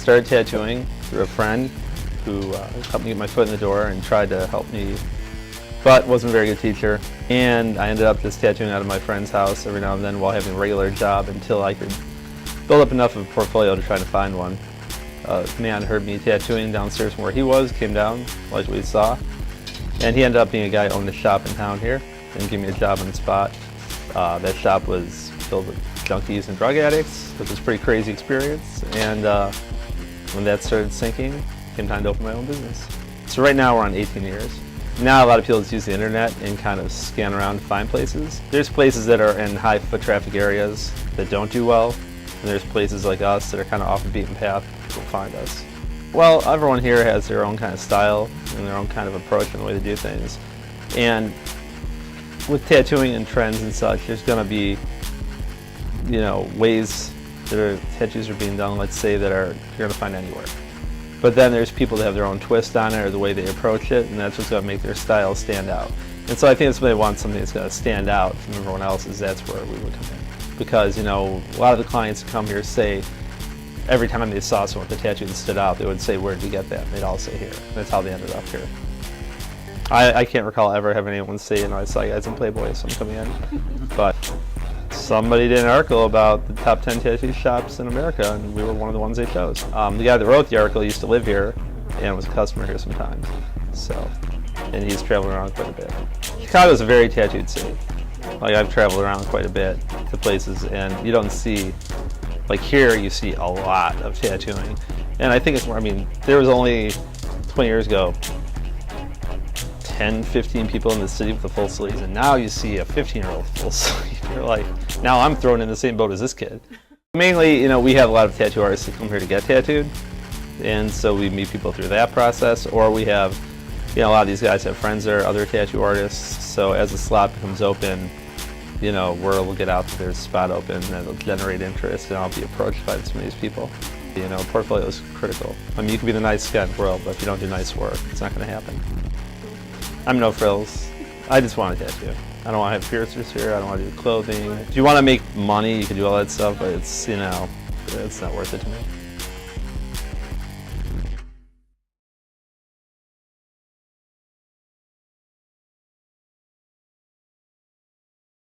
started tattooing through a friend who helped me get my foot in the door and tried to help me, but wasn't a very good teacher. And I ended up just tattooing out of my friend's house every now and then while having a regular job until I could build up enough of a portfolio to try to find one. A man heard me tattooing downstairs from where he was, came down, like we saw, and he ended up being a guy who owned a shop in town here and gave me a job on the spot. That shop was filled with junkies and drug addicts, which was a pretty crazy experience. And when that started sinking, it came time to open my own business. So right now we're on 18 years. Now a lot of people just use the internet and kind of scan around to find places. There's places that are in high foot traffic areas that don't do well, and there's places like us that are kind of off the beaten path that will find us. Well, everyone here has their own kind of style and their own kind of approach and the way they do things. And with tattooing and trends and such, there's going to be, you know, ways that tattoos are being done, let's say, that you're going to find anywhere. But then there's people that have their own twist on it or the way they approach it, and that's what's going to make their style stand out. And so I think if somebody wants something that's going to stand out from everyone else's, that's where we would come in. Because, you know, a lot of the clients who come here say every time they saw someone with a tattoo that stood out, they would say, "Where did you get that?" And they'd all say, "Here." And that's how they ended up here. I can't recall ever having anyone say, "You know, I saw you guys in Playboy, so I'm coming in." But somebody did an article about the top 10 tattoo shops in America, and we were one of the ones they chose. The guy that wrote the article used to live here and was a customer here sometimes. So, and he's traveling around quite a bit. Chicago's a very tattooed city. Like, I've traveled around quite a bit to places, and you don't see, like here, you see a lot of tattooing. And I think it's more, I mean, there was only 20 years ago, 10, 15 people in the city with the full sleeves, and now you see a 15-year-old full sleeve. You're like, now I'm thrown in the same boat as this kid. Mainly, you know, we have a lot of tattoo artists that come here to get tattooed, and so we meet people through that process, or we have, you know, a lot of these guys have friends that are other tattoo artists, so as the slot becomes open, you know, word will get out that there's a spot open, and it'll generate interest, and I'll be approached by some of these people. You know, portfolio is critical. I mean, you can be the nicest guy in the world, but if you don't do nice work, it's not going to happen. I'm no frills. I just want a tattoo. I don't want to have piercers here. I don't want to do clothing. If you want to make money, you can do all that stuff, but it's, you know, it's not worth it to me.